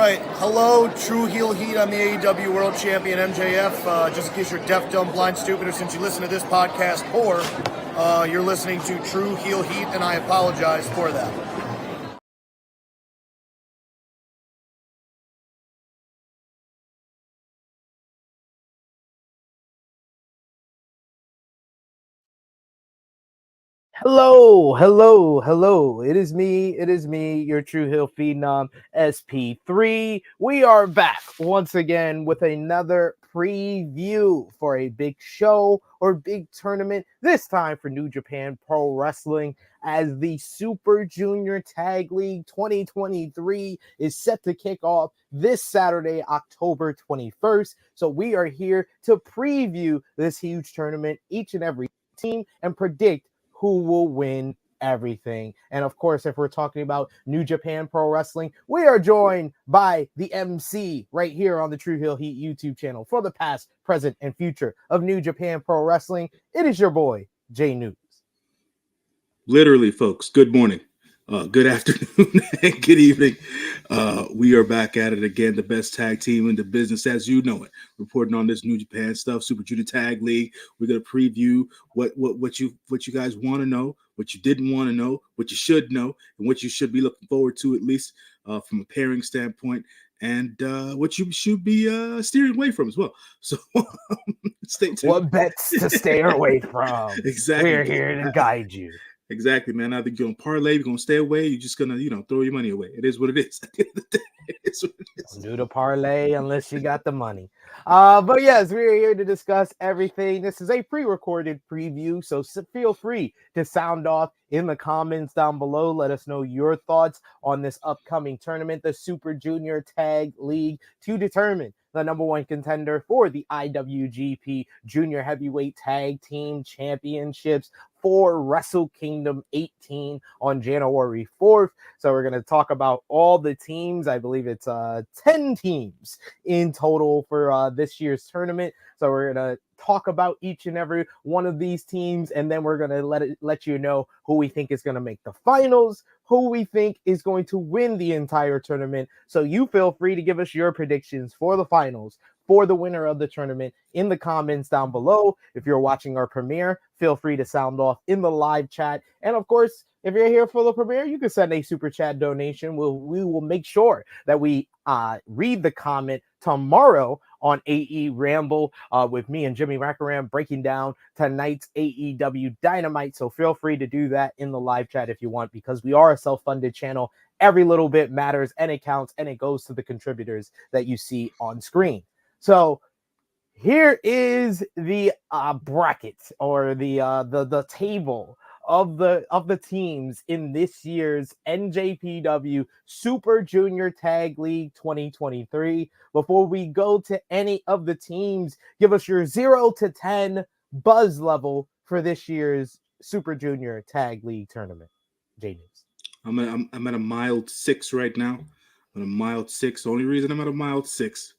right. Hello, True Heel Heat. I'm the AEW World Champion MJF. Just in case you're deaf, dumb, blind, stupid, or since you listen to this podcast poor, you're listening to True Heel Heat, and I apologize for that. Hello. It is me, your True Hill Phenom, SP3. We are back once again with another preview for a big show or big tournament, this time for New Japan Pro Wrestling, as the Super Junior Tag League 2023 is set to kick off this Saturday, October 21st. So we are here to preview this huge tournament, each and every team, and predict who will win everything. And of course, if we're talking about New Japan Pro Wrestling, we are joined by the MC right here on the True Hill Heat YouTube channel for the past, present, and future of New Japan Pro Wrestling. It is your boy, J-News. Literally, folks, good morning, good afternoon, and good evening. We are back at it again, the best tag team in the business as you know it. Reporting on this New Japan stuff, Super Junior Tag League. We're gonna preview what you guys want to know, what you didn't want to know, what you should know, and what you should be looking forward to, at least from a pairing standpoint, and what you should be steering away from as well. So stay tuned. What bets to stay away from? Exactly. We're here to guide you. Exactly, man. Either you're going to parlay, you're going to stay away, you're just going to, throw your money away. It is what it is. At the end of the day, it's what it is. Don't do the parlay unless you got the money. But yes, we're here to discuss everything. This is a pre-recorded preview, so feel free to sound off in the comments down below. Let us know your thoughts on this upcoming tournament, the Super Junior Tag League, to determine the number one contender for the IWGP Junior Heavyweight Tag Team Championships for Wrestle Kingdom 18 on January 4th. So we're going to talk about all the teams. I believe it's 10 teams in total for this year's tournament. So we're going to talk about each and every one of these teams, and then we're going to let you know who we think is going to make the finals, who we think is going to win the entire tournament. So you feel free to give us your predictions for the finals, for the winner of the tournament, in the comments down below. If you're watching our premiere, feel free to sound off in the live chat. And of course, if you're here for the premiere, you can send a super chat donation. We will make sure that we read the comment tomorrow on AE Ramble with me and Jimmy Rackaram breaking down tonight's AEW Dynamite. So feel free to do that in the live chat if you want, because we are a self-funded channel. Every little bit matters, and it counts, and it goes to the contributors that you see on screen. So here is the bracket, or the table of the teams in this year's NJPW Super Junior Tag League 2023. Before we go to any of the teams, give us your 0 to 10 buzz level for this year's Super Junior Tag League tournament. J-News. I'm at a mild 6 right now. I'm at a mild 6. The only reason I'm at a mild 6,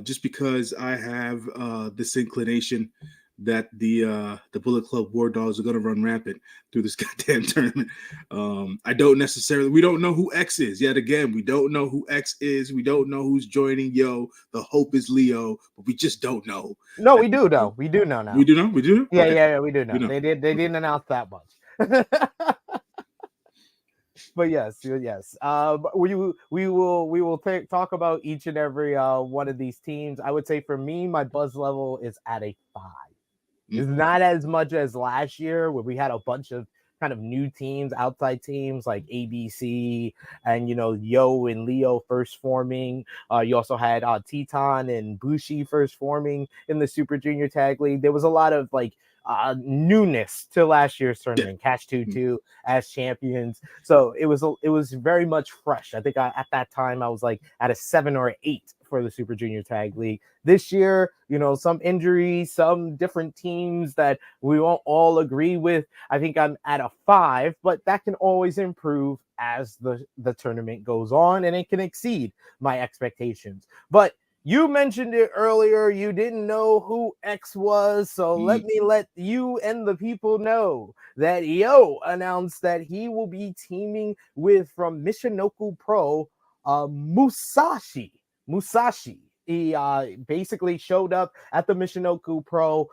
just because I have this inclination that the Bullet Club War Dogs are going to run rampant through this goddamn tournament. We don't know who X is. Yet again, we don't know who X is. We don't know who's joining Yo. The hope is Leo, but we just don't know. No, we do know. We do know now. We do know? We do know? Yeah, Okay. yeah, we do know. We know. They didn't announce that much. But yes. We will talk about each and every one of these teams. I would say for me, my buzz level is at a 5. It's not as much as last year, where we had a bunch of kind of new teams, outside teams like ABC and Yo and Leo first forming. You also had Teton and Bushi first forming in the Super Junior Tag League. There was a lot of newness to last year's tournament. Cash 2-2 as champions, so it was very much fresh. I think at that time I was like at a 7 or 8 for the Super Junior Tag League. This year, some injuries, some different teams that we won't all agree with. I think I'm at a 5, but that can always improve as the tournament goes on, and it can exceed my expectations. But you mentioned it earlier. You didn't know who X was, so let me let you and the people know that Yo announced that he will be teaming with from Michinoku Pro Musashi. He basically showed up at the Michinoku Pro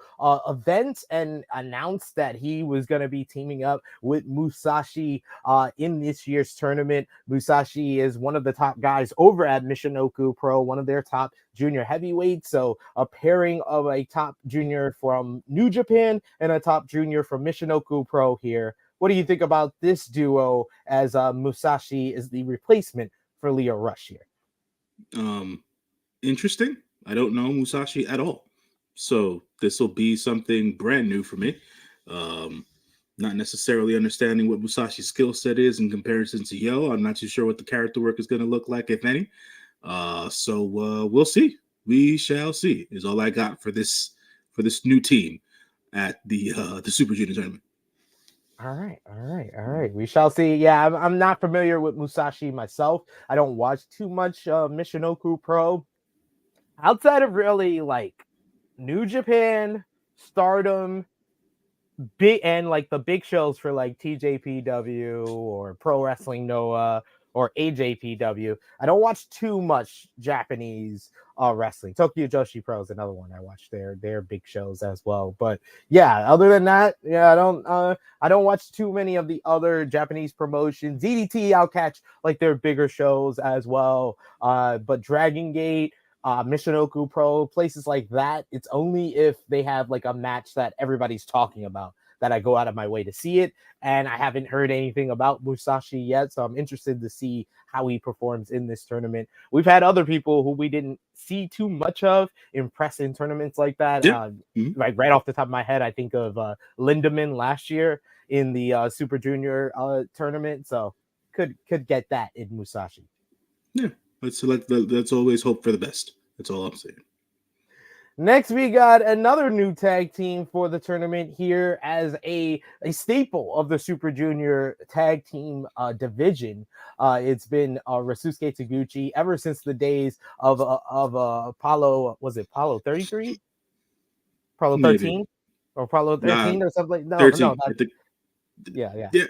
event and announced that he was going to be teaming up with Musashi in this year's tournament. Musashi is one of the top guys over at Michinoku Pro, one of their top junior heavyweights. So a pairing of a top junior from New Japan and a top junior from Michinoku Pro here. What do you think about this duo as Musashi is the replacement for Leo Rush here? Interesting. I don't know Musashi at all. So this will be something brand new for me. Not necessarily understanding what Musashi's skill set is in comparison to Yo. I'm not too sure what the character work is going to look like, if any. So we'll see. We shall see. Is all I got for this new team at the Super Junior tournament. All right. We shall see. Yeah, I'm not familiar with Musashi myself. I don't watch too much Michinoku Pro. Outside of really like New Japan, Stardom, big and like the big shows for like TJPW or Pro Wrestling Noah or AJPW, I don't watch too much Japanese wrestling. Tokyo Joshi Pro is another one I watch. Their big shows as well. But yeah, other than that, yeah, I don't watch too many of the other Japanese promotions. DDT, I'll catch like their bigger shows as well. But Dragon Gate, Michinoku Pro, places like that, it's only if they have like a match that everybody's talking about that I go out of my way to see it. And I haven't heard anything about Musashi yet, so I'm interested to see how he performs in this tournament. We've had other people who we didn't see too much of impress in tournaments like that. Yeah. Like right off the top of my head, I think of Lindemann last year in the Super Junior tournament. So could get that in Musashi. Yeah. Let's always hope for the best. That's all I'm saying. Next, we got another new tag team for the tournament here as a staple of the Super Junior tag team division. It's been Rasuke Taguchi ever since the days of Apollo. Was it Apollo 33? Apollo 13? Or Apollo 13 or something? No, 13. no. I think, yeah. Yeah.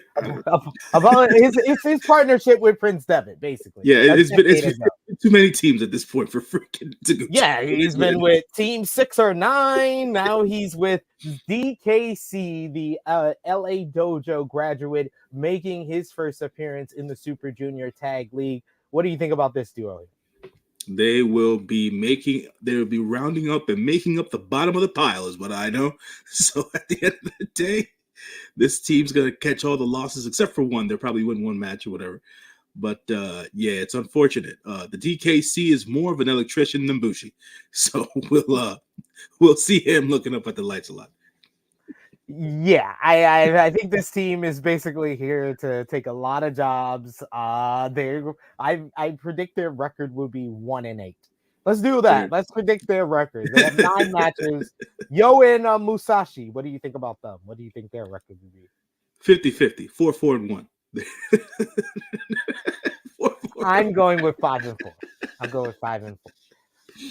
Apollo, his partnership with Prince Devitt, basically. Yeah, it's been too many teams at this point for freaking Taguchi. Yeah, he's been with Team 6 or 9. Now he's with DKC, the LA Dojo graduate, making his first appearance in the Super Junior Tag League. What do you think about this duo? They will be rounding up and making up the bottom of the pile, is what I know. So at the end of the day, this team's gonna catch all the losses except for one. They'll probably win one match or whatever. But yeah, it's unfortunate. The DKC is more of an electrician than Bushi, so we'll see him looking up at the lights a lot. Yeah, I think this team is basically here to take a lot of jobs. I predict their record will be 1-8. Let's do that. Let's predict their record. They have 9 matches. Yo and Musashi, what do you think about them? What do you think their record would be? 50-50, 4-4-1. I'm going with 5-4. I'm going with 5-4.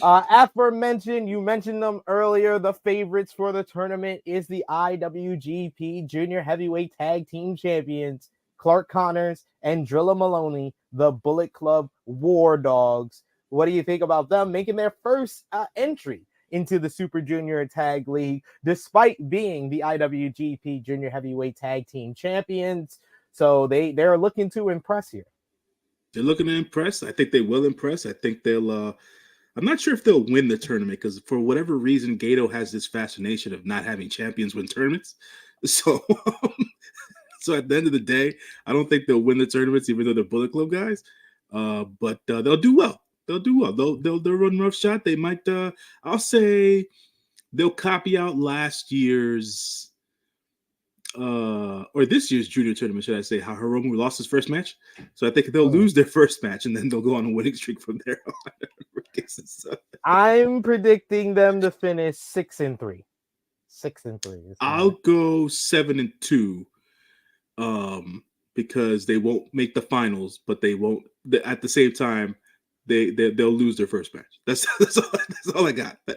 Aforementioned, you mentioned them earlier. The favorites for the tournament is the IWGP Junior Heavyweight Tag Team Champions, Clark Connors and Drilla Maloney, the Bullet Club War Dogs. What do you think about them making their first entry into the Super Junior Tag League, despite being the IWGP Junior Heavyweight Tag Team Champions? So they're looking to impress here. They're looking to impress. I think they will impress. I think they'll. I'm not sure if they'll win the tournament because for whatever reason, Gato has this fascination of not having champions win tournaments. So, so at the end of the day, I don't think they'll win the tournaments, even though they're Bullet Club guys. But they'll do well. They'll do well. They'll run roughshod. They might. I'll say they'll copy out last year's. Or this year's junior tournament, should I say, how Hiromu lost his first match. So I think they'll lose their first match and then they'll go on a winning streak from there on. I'm predicting them to finish 6-3. 6-3. I'll go 7-2. Because they won't make the finals, but they won't at the same time. They'll lose their first match. That's all I got. I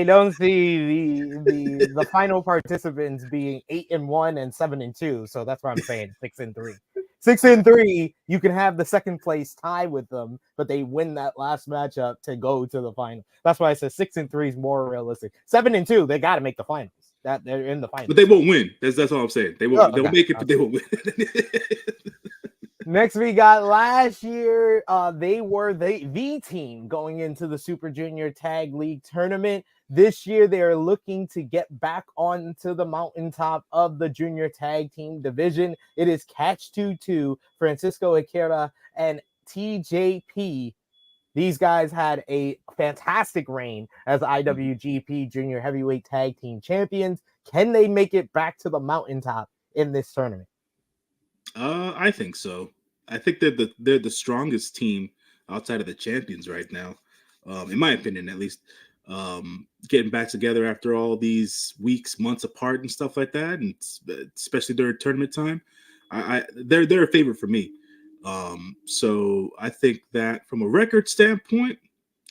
don't see the final participants being 8-1 and 7-2. So that's why I'm saying 6-3. 6-3, you can have the second place tie with them, but they win that last matchup to go to the final. That's why I said 6-3 is more realistic. 7-2, they got to make the finals. That they're in the finals, but they won't win. That's all I'm saying. They won't. They'll make it, but they won't win. Next, we got last year. They were the team going into the Super Junior Tag League tournament. This year, they are looking to get back onto the mountaintop of the junior tag team division. It is Catch 2-2, Francisco Ikera and TJP. These guys had a fantastic reign as IWGP Junior Heavyweight Tag Team Champions. Can they make it back to the mountaintop in this tournament? I think so. I think they're the strongest team outside of the champions right now, in my opinion, at least. Getting back together after all these weeks, months apart, and stuff like that, and especially during tournament time, they're a favorite for me. So I think that from a record standpoint,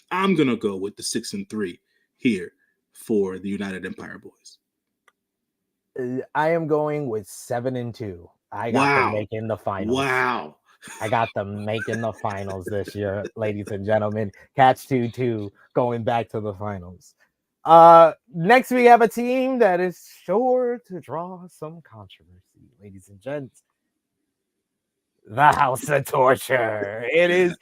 I'm gonna go with the 6-3 here for the United Empire Boys. I am going with 7-2. I got them making the finals. Wow. I got them making the finals this year, ladies and gentlemen. Catch 2-2 going back to the finals. Next, we have a team that is sure to draw some controversy, ladies and gents. The House of Torture. It is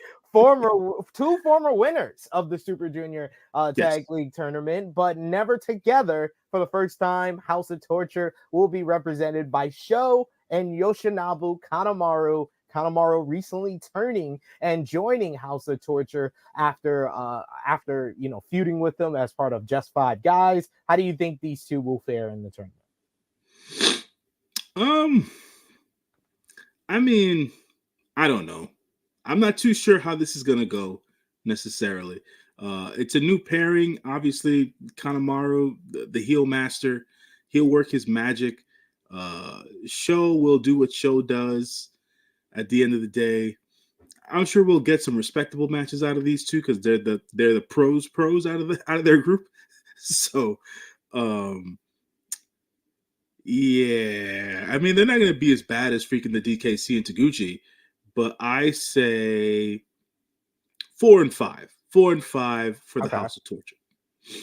two former winners of the Super Junior Tag League tournament, but never together for the first time. House of Torture will be represented by Sho and Yoshinobu Kanemaru. Kanemaru recently turning and joining House of Torture after feuding with them as part of Just Five Guys. How do you think these two will fare in the tournament? I mean, I don't know. I'm not too sure how this is gonna go necessarily. It's a new pairing. Obviously, Kanemaru, the heel master, he'll work his magic. Sho will do what Sho does. At the end of the day, I'm sure we'll get some respectable matches out of these two because they're the pros out of their group. So, yeah, I mean they're not going to be as bad as freaking the DKC and Taguchi, but I say 4-5, 4-5 for the House of Torture.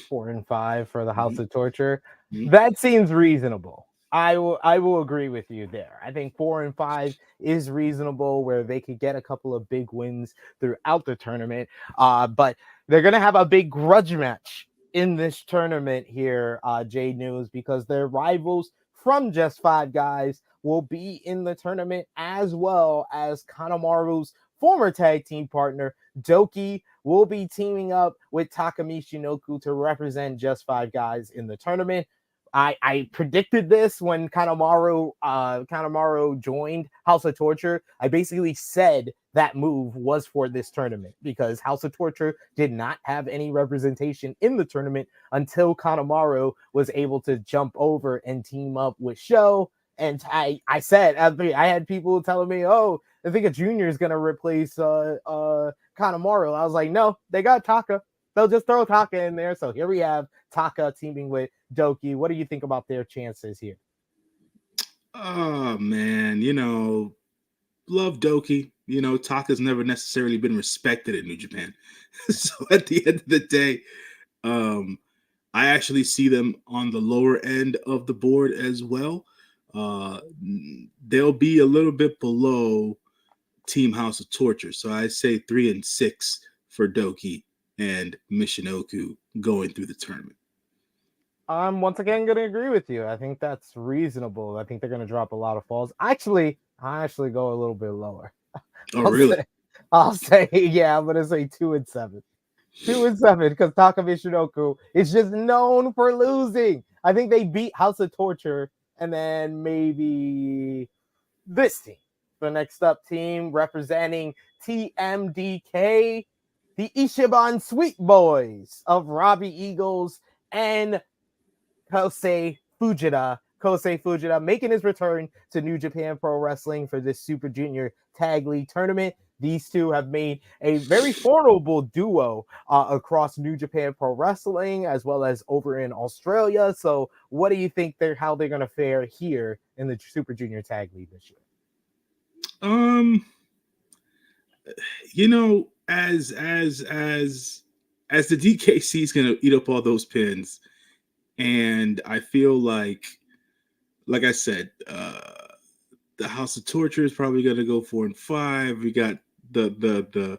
4-5 for the House of Torture. That seems reasonable. I will agree with you there. I think 4-5 is reasonable where they could get a couple of big wins throughout the tournament. But they're gonna have a big grudge match in this tournament here, J-News, because their rivals from Just Five Guys will be in the tournament, as well as Kanemaru's former tag team partner Doki will be teaming up with Takami Shinoku to represent Just Five Guys in the tournament. I predicted this when Kanemaru joined House of Torture. I basically said that move was for this tournament because House of Torture did not have any representation in the tournament until Kanemaru was able to jump over and team up with Sho. And I said, I had people telling me, oh, I think a junior is going to replace Kanemaru. I was like, no, they got Taka. They'll just throw Taka in there. So here we have Taka teaming with Doki. What do you think about their chances here? Oh, man. Love Doki. Taka's never necessarily been respected in New Japan. So at the end of the day, I actually see them on the lower end of the board as well. They'll be a little bit below Team House of Torture. So I say 3-6 for Doki and Michinoku going through the tournament. I'm once again going to agree with you. I think that's reasonable. I think they're going to drop a lot of falls. Actually, I actually go a little bit lower. Really? I'll say, yeah, I'm going to say 2-7. 2-7 because Taka Michinoku is just known for losing. I think they beat House of Torture and then maybe this team. The next up team representing TMDK, the Ichiban Sweet Boys of Robbie Eagles and Kosei Fujita making his return to New Japan Pro Wrestling for this Super Junior Tag League tournament. These two have made a very formidable duo across New Japan Pro Wrestling as well as over in Australia. So what do you think how they're going to fare here in the Super Junior Tag League this year? Um, as the DKC is gonna eat up all those pins, and I feel like I said, the House of Torture is probably gonna go 4-5. We got the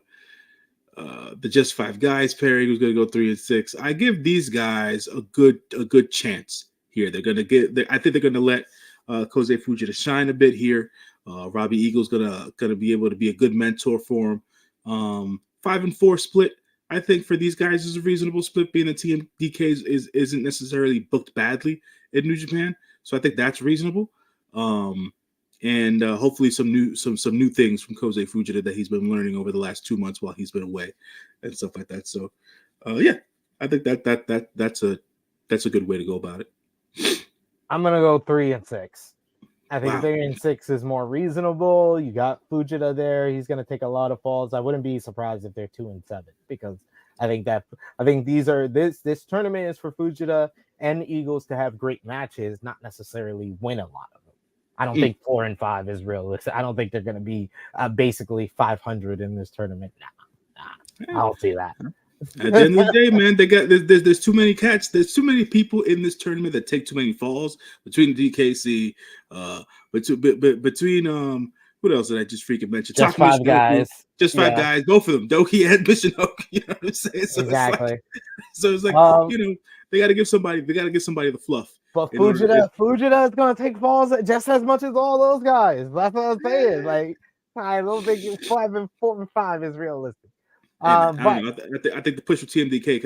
Just Five Guys pairing who's gonna go 3-6. I give these guys a good chance here. They're gonna I think they're gonna let Kosei Fujita shine a bit here. Robbie Eagle's gonna be able to be a good mentor for him. 5-4 split, I think, for these guys is a reasonable split. Being a TMDK isn't necessarily booked badly in New Japan, so I think that's reasonable. And hopefully some new things from Kosei Fujita that he's been learning over the last 2 months while he's been away and stuff like that. So, yeah, I think that's a good way to go about it. I'm gonna go 3-6. I think Wow. 3-6 is more reasonable. You got Fujita there; he's gonna take a lot of falls. I wouldn't be surprised if they're 2-7 because I think this tournament is for Fujita and Eagles to have great matches, not necessarily win a lot of them. I don't think 4-5 is realistic. I don't think they're going to be basically 500 in this tournament. Nah, I don't see that. At the end of the day, man, there's too many cats. There's too many people in this tournament that take too many falls between DKC, between what else did I just freaking mention? Just Five Guys. Just Five Guys. Both of them, Doki and Michinoku. You know what I'm saying? So exactly. It's like they got to give somebody the fluff. But Fujita is going to take falls just as much as all those guys. That's what I'm saying. Like, I don't think 4-5 is realistic. I don't know. I think the push for TMDK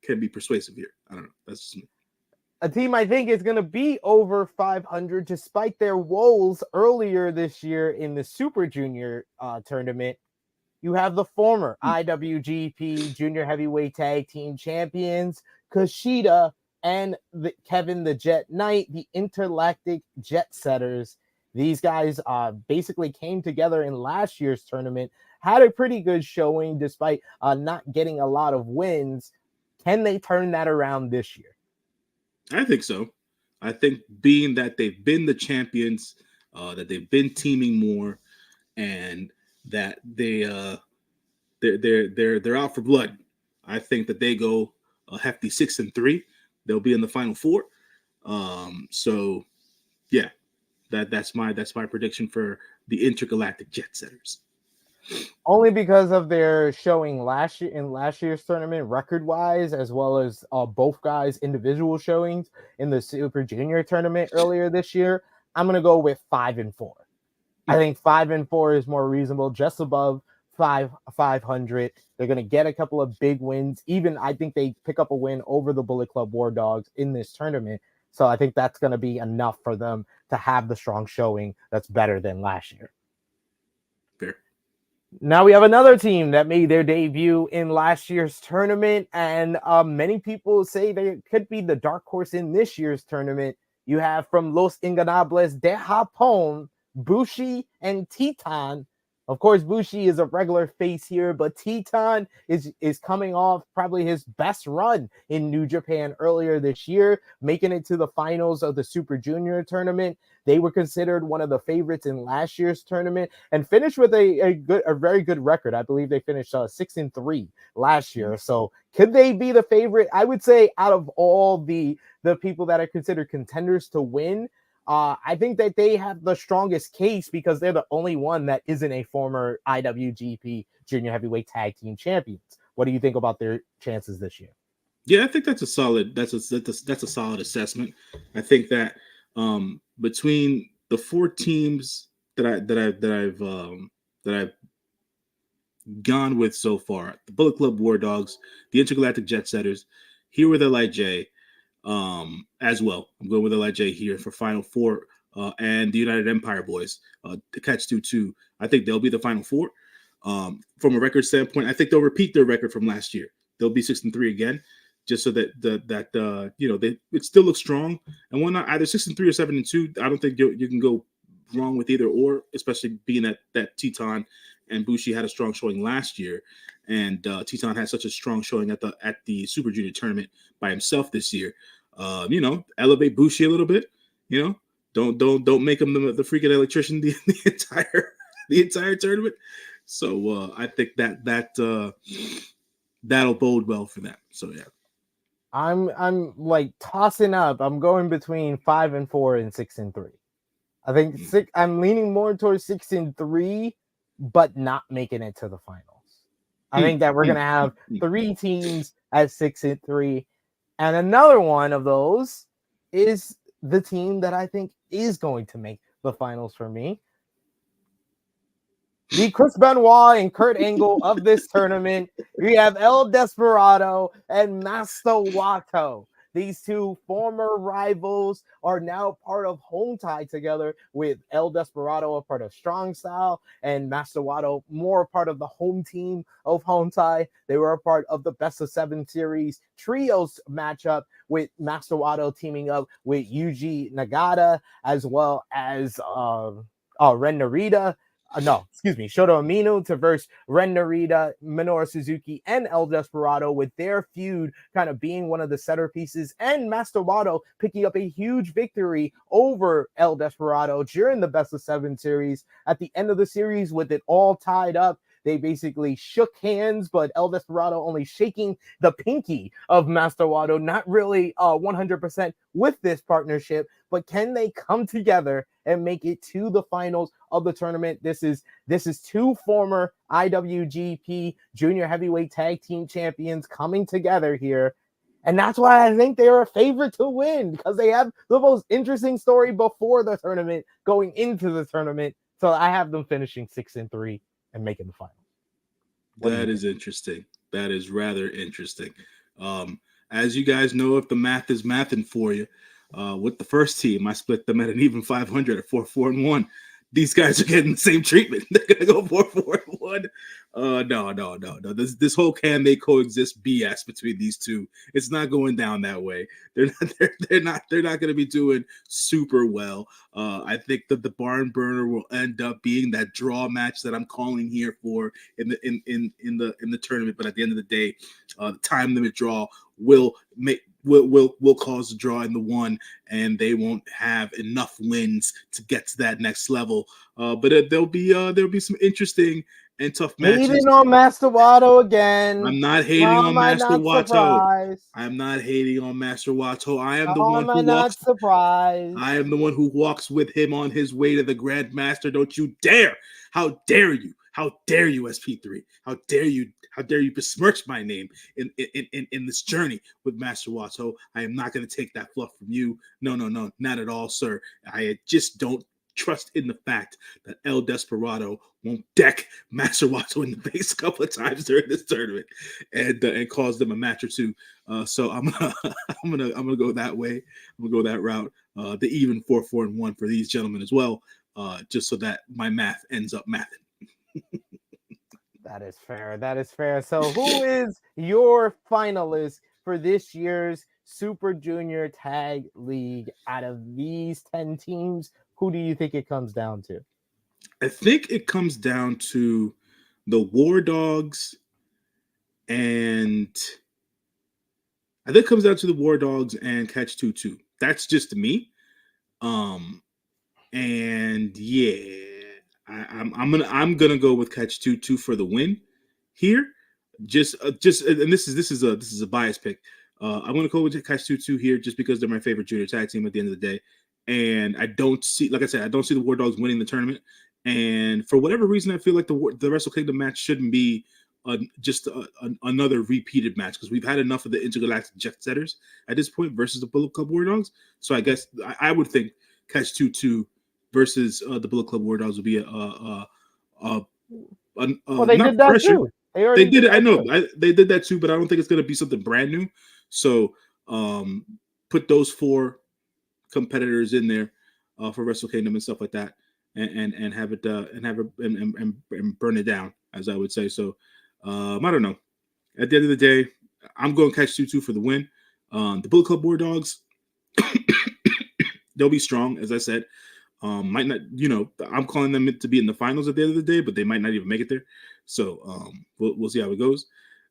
can be persuasive here. I don't know. That's just me. A team I think is going to be over 500 despite their woes earlier this year in the Super Junior tournament. You have the former IWGP Junior Heavyweight Tag Team Champions, Kushida and Kevin the Jet Knight, the Intergalactic Jet Setters. These guys basically came together in last year's tournament, had a pretty good showing despite not getting a lot of wins. Can they turn that around this year? I think so. I think being that they've been the champions, that they've been teaming more, and that they're out for blood. I think that they go a hefty 6-3. They'll be in the final four. So yeah, that's my prediction for the Intergalactic Jet Setters. Only because of their showing last year's tournament record-wise, as well as both guys' individual showings in the Super Junior tournament earlier this year. I'm gonna go with 5-4. I think 5-4 is more reasonable, just above 500. They're gonna get a couple of big wins. Even I think they pick up a win over the Bullet Club War Dogs in this tournament. So I think that's gonna be enough for them to have the strong showing that's better than last year. Fair. Now we have another team that made their debut in last year's tournament, and many people say they could be the dark horse in this year's tournament. You have from Los Ingobernables de Japón, Bushi and Titan. Of course, Bushi is a regular face here, but Titan is coming off probably his best run in New Japan earlier this year, making it to the finals of the Super Junior tournament. They were considered one of the favorites in last year's tournament and finished with a very good record. I believe they finished 6-3 last year. So could they be the favorite? I would say out of all the people that are considered contenders to win, I think that they have the strongest case because they're the only one that isn't a former IWGP Junior Heavyweight Tag Team Champions. What do you think about their chances this year? Yeah, I think that's a solid solid assessment. I think that between the four teams that I've gone with so far, the Bullet Club War Dogs, the Intergalactic Jet Setters, here with LIJ, as well. I'm going with LIJ here for Final Four, and the United Empire Boys, the Catch 2-2. I think they'll be the Final Four. From a record standpoint, I think they'll repeat their record from last year. They'll be 6-3 again, just so that it still looks strong and whatnot. Either 6-3 or 7-2. I don't think you can go wrong with either or, especially being that Titan and Bushi had a strong showing last year, and Titan had such a strong showing at the Super Junior tournament by himself this year. Elevate Bushi a little bit, Don't make him the freaking electrician the entire tournament. So I think that'll bode well for them. So yeah. I'm like tossing up. I'm going between 5-4 and 6-3. I think I'm leaning more towards 6-3, but not making it to the finals. I think that we're gonna have 3 teams at 6-3, and another one of those is the team that I think is going to make the finals for me. The Chris Benoit and Kurt Angle of this tournament. We have El Desperado and Master Wato. These two former rivals are now part of Home Tie together, with El Desperado a part of Strong Style and Master Wato more a part of the home team of Home Tie. They were a part of the Best of 7 series trios matchup, with Master Wato teaming up with Yuji Nagata as well as Ren Narita. Shota Umino to verse Ren Narita, Minoru Suzuki, and El Desperado, with their feud kind of being one of the centerpieces, and Master Wato picking up a huge victory over El Desperado during the Best of 7 series. At the end of the series, with it all tied up, they basically shook hands, but El Desperado only shaking the pinky of Master Wato, not really 100% with this partnership. But can they come together and make it to the finals of the tournament? This is 2 former IWGP Junior Heavyweight Tag Team Champions coming together here. And that's why I think they're a favorite to win, because they have the most interesting story before the tournament going into the tournament. So I have them finishing 6-3 and making the finals. That is interesting. That is rather interesting. As you guys know, if the math is mathing for you, with the first team, I split them at an even 500 at 4-4-1. These guys are getting the same treatment. They're gonna go 4-4-1. No. This whole can they coexist BS between these two. It's not going down that way. They're not gonna be doing super well. I think that the barn burner will end up being that draw match that I'm calling here for in the tournament. But at the end of the day, the time limit draw will cause a draw in the one, and they won't have enough wins to get to that next level. But there'll be some interesting and tough matches. Hating on Master Wato again. I'm not hating on Master Wato. I'm not hating on Master Wato. I am the one who walks. Surprised. I am the one who walks with him on his way to the Grand Master. Don't you dare! How dare you? How dare you, SP3? How dare you? How dare you besmirch my name in this journey with Master Wato? I am not going to take that fluff from you. No, not at all, sir. I just don't trust in the fact that El Desperado won't deck Master Wato in the base a couple of times during this tournament and cause them a match or two. So I'm gonna go that way. I'm gonna go that route. The even 4-4-1 for these gentlemen as well, just so that my math ends up mathing. That is fair. That is fair. So who is your finalist for this year's Super Junior Tag League out of these 10 teams? Who do you think it comes down to? I think it comes down to the War Dogs, and I think it comes down to the War Dogs and Catch 22. That's just me. And yeah, I'm gonna go with Catch 22 for the win here. Just and this is a bias pick. I'm gonna go with Catch 22 here just because they're my favorite junior tag team at the end of the day. And I don't see the War Dogs winning the tournament. And for whatever reason, I feel like the Wrestle Kingdom match shouldn't be another repeated match, because we've had enough of the intergalactic jet setters at this point versus the Bullet Club War Dogs. So I guess I would think Catch 22 versus the Bullet Club War Dogs would be well, they did that pressure. Too. They did it. I know they did that too, but I don't think it's going to be something brand new. So put those 4 competitors in there for Wrestle Kingdom and stuff like that, and have it and burn it down, as I would say. So I don't know. At the end of the day, I'm going to Catch 22 for the win. The Bullet Club War Dogs, they'll be strong, as I said. Might not, I'm calling them to be in the finals at the end of the day, but they might not even make it there. So we'll see how it goes.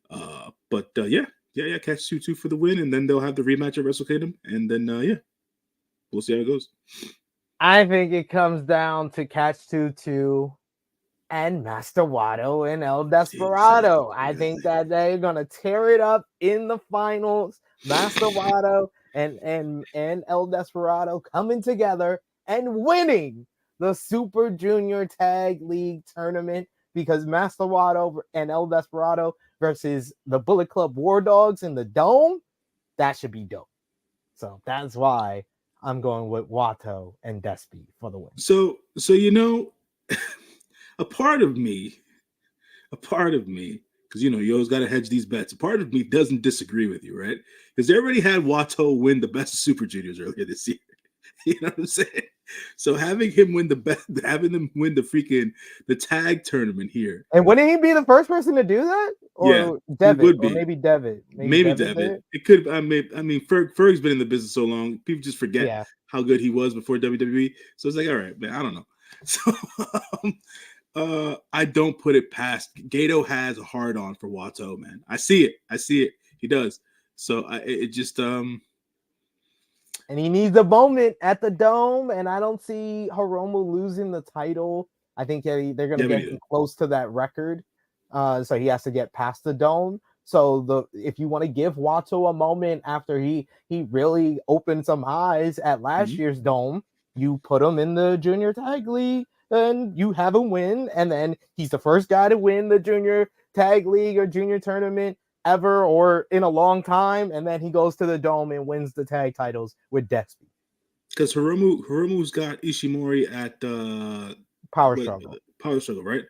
But Catch 22 for the win, and then they'll have the rematch at Wrestle Kingdom, and then we'll see how it goes. I think it comes down to Catch 2 and Master Wato and El Desperado. I think that they're gonna tear it up in the finals. Master Wato and El Desperado coming together and winning the Super Junior Tag League tournament, because Master Wato and El Desperado versus the Bullet Club War Dogs in the Dome, that should be dope. So that's why I'm going with Wato and Despy for the win. So a part of me, because you always got to hedge these bets. A part of me doesn't disagree with you, right? Because they already had Wato win the best of Super Juniors earlier this year. You know what I'm saying? So having him win having them win the tag tournament here. And wouldn't he be the first person to do that? Or Yeah, Devitt, would be. or maybe Devitt. Maybe Devitt. It could. I mean, Ferg's been in the business so long, people just forget how good he was before WWE. So it's like, all right, man, I don't know. So I don't put it past. Gato has a hard on for Wato, man. I see it. He does. So it just and he needs a moment at the Dome, and I don't see Hiromu losing the title. I think they're going to get close to that record, so he has to get past the Dome. So if you want to give Wato a moment after he really opened some eyes at last year's Dome, you put him in the Junior Tag League and you have him win, and then he's the first guy to win the Junior Tag League or Junior Tournament ever or in a long time, and then he goes to the Dome and wins the tag titles with Despy. Because Hiromu's got Ishimori at Power Struggle, right?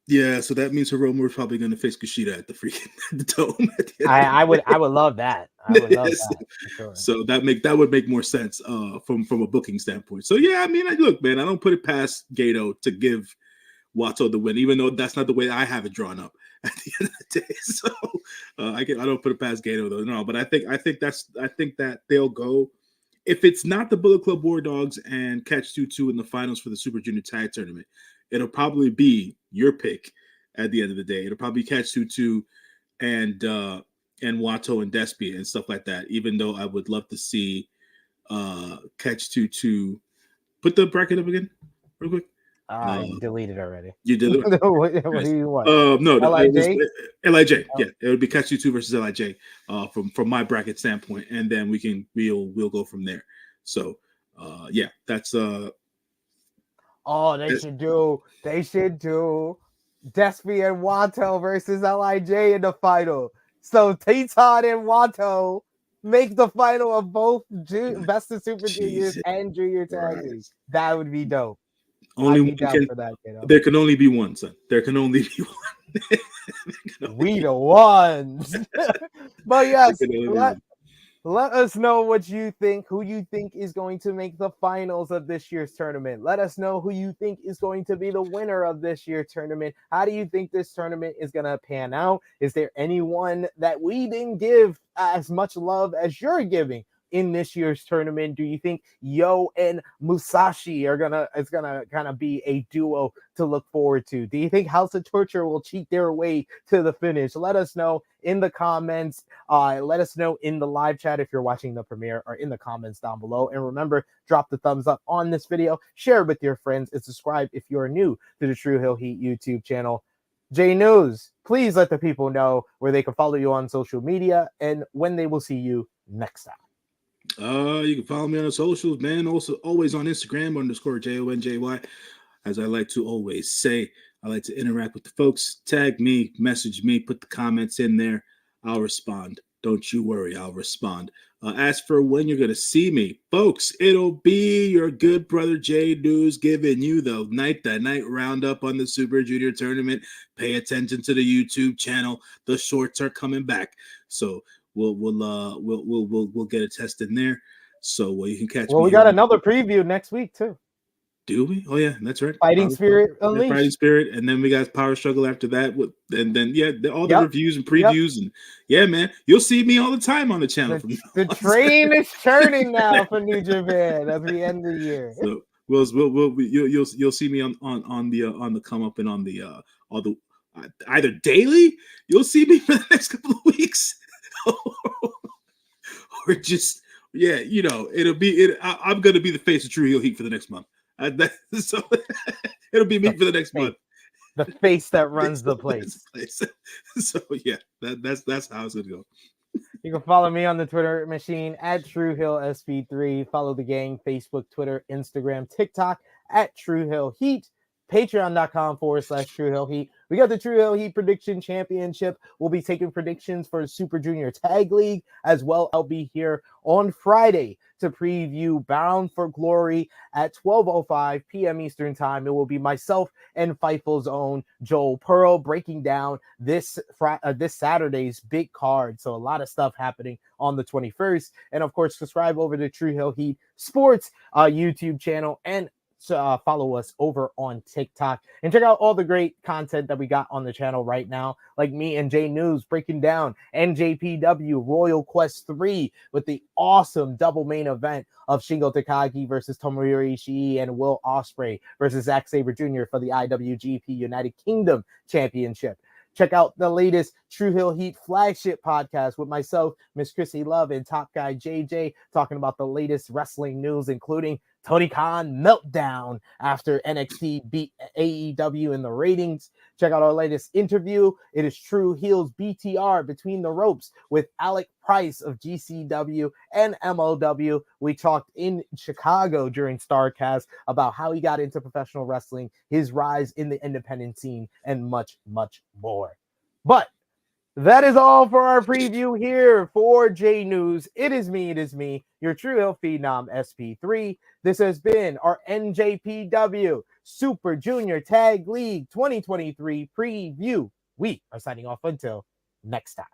Yeah, so that means Hiromu is probably going to face Kushida at the freaking the Dome. I would love that. I would love that for sure. So that would make more sense from a booking standpoint. So yeah, I mean, look, man, I don't put it past Gato to give Wato the win, even though that's not the way I have it drawn up at the end of the day. So I don't put it past Gato though. No, but I think that they'll go. If it's not the Bullet Club War Dogs and Catch 2 in the finals for the Super Junior Tag Tournament, it'll probably be your pick at the end of the day. It'll probably Catch 2 and Wato and Despy and stuff like that. Even though I would love to see Catch 2. Put the bracket up again, real quick. I deleted already. You did it. What do you want? No, LIJ. LIJ. Oh. Yeah, it would be Catch 2 versus LIJ from my bracket standpoint, and then we'll go from there. So yeah, that's Oh, they should do Despy and Wato versus LIJ in the final. So Tayton and Wato make the final of both Best of Super Juniors and Junior Tag League. That would be dope. There can only be one, son. There can only be one. We the ones. But yes, let us know what you think, who you think is going to make the finals of this year's tournament. Let us know who you think is going to be the winner of this year's tournament. How do you think this tournament is going to pan out? Is there anyone that we didn't give as much love as you're giving in this year's tournament? Do you think Yo and Musashi is gonna kind of be a duo to look forward to? Do you think House of Torture will cheat their way to the finish? Let us know in the comments. Let us know in the live chat if you're watching the premiere, or in the comments down below. And remember, drop the thumbs up on this video, share it with your friends, and subscribe if you're new to the True Heel Heat YouTube channel. J-News, please let the people know where they can follow you on social media and when they will see you next time. You can follow me on the socials, man. Also, always on Instagram _JONJY. As I like to always say, I like to interact with the folks. Tag me, message me, put the comments in there. I'll respond. Don't you worry, I'll respond. As for when you're going to see me, folks, it'll be your good brother J-News giving you the night roundup on the Super Junior tournament. Pay attention to the YouTube channel. The shorts are coming back. So we'll get a test in there. So you can catch me. Well, we got another preview next week too. Do we? Oh yeah, that's right. Fighting Spirit Unleashed. Fighting Spirit, and then we got Power Struggle after that. And then all the reviews and previews, and yeah, man, you'll see me all the time on the channel. The train is churning now for New Japan as we end the year. So you'll see me on the come up and on the all the either daily. You'll see me for the next couple of weeks, Yeah, I'm going to be the face of True Heel Heat for the next month. So it'll be me for the next month. The face that runs the place. So yeah, that's how it's going to go. You can follow me on the Twitter machine at TrueHillSP3. Follow the gang, Facebook, Twitter, Instagram, TikTok at True Hill Heat. Patreon.com/True Hill Heat. We got the True Hill Heat Prediction Championship. We'll be taking predictions for Super Junior Tag League as well. I'll be here on Friday to preview Bound for Glory at 12:05 p.m. Eastern Time. It will be myself and Fightful's own Joel Pearl breaking down this Saturday's big card. So a lot of stuff happening on the 21st. And of course, subscribe over to True Hill Heat Sports YouTube channel and follow us over on TikTok and check out all the great content that we got on the channel right now, like me and J-News breaking down NJPW Royal Quest 3 with the awesome double main event of Shingo Takagi versus Tomohiro Ishii and Will Ospreay versus Zack Sabre Jr. for the IWGP United Kingdom Championship. Check out the latest True Hill Heat flagship podcast with myself, Miss Chrissy Love, and Top Guy JJ, talking about the latest wrestling news, including Tony Khan meltdown after NXT beat AEW in the ratings. Check out our latest interview. It is True Heels BTR Between the Ropes with Alec Price of GCW and MLW. We talked in Chicago during StarCast about how he got into professional wrestling, his rise in the independent scene, and much, much more. But that is all for our preview here for J-News. It is me, your True Hill Phenom SP3. This has been our NJPW Super Junior Tag League 2023 preview. We are signing off until next time.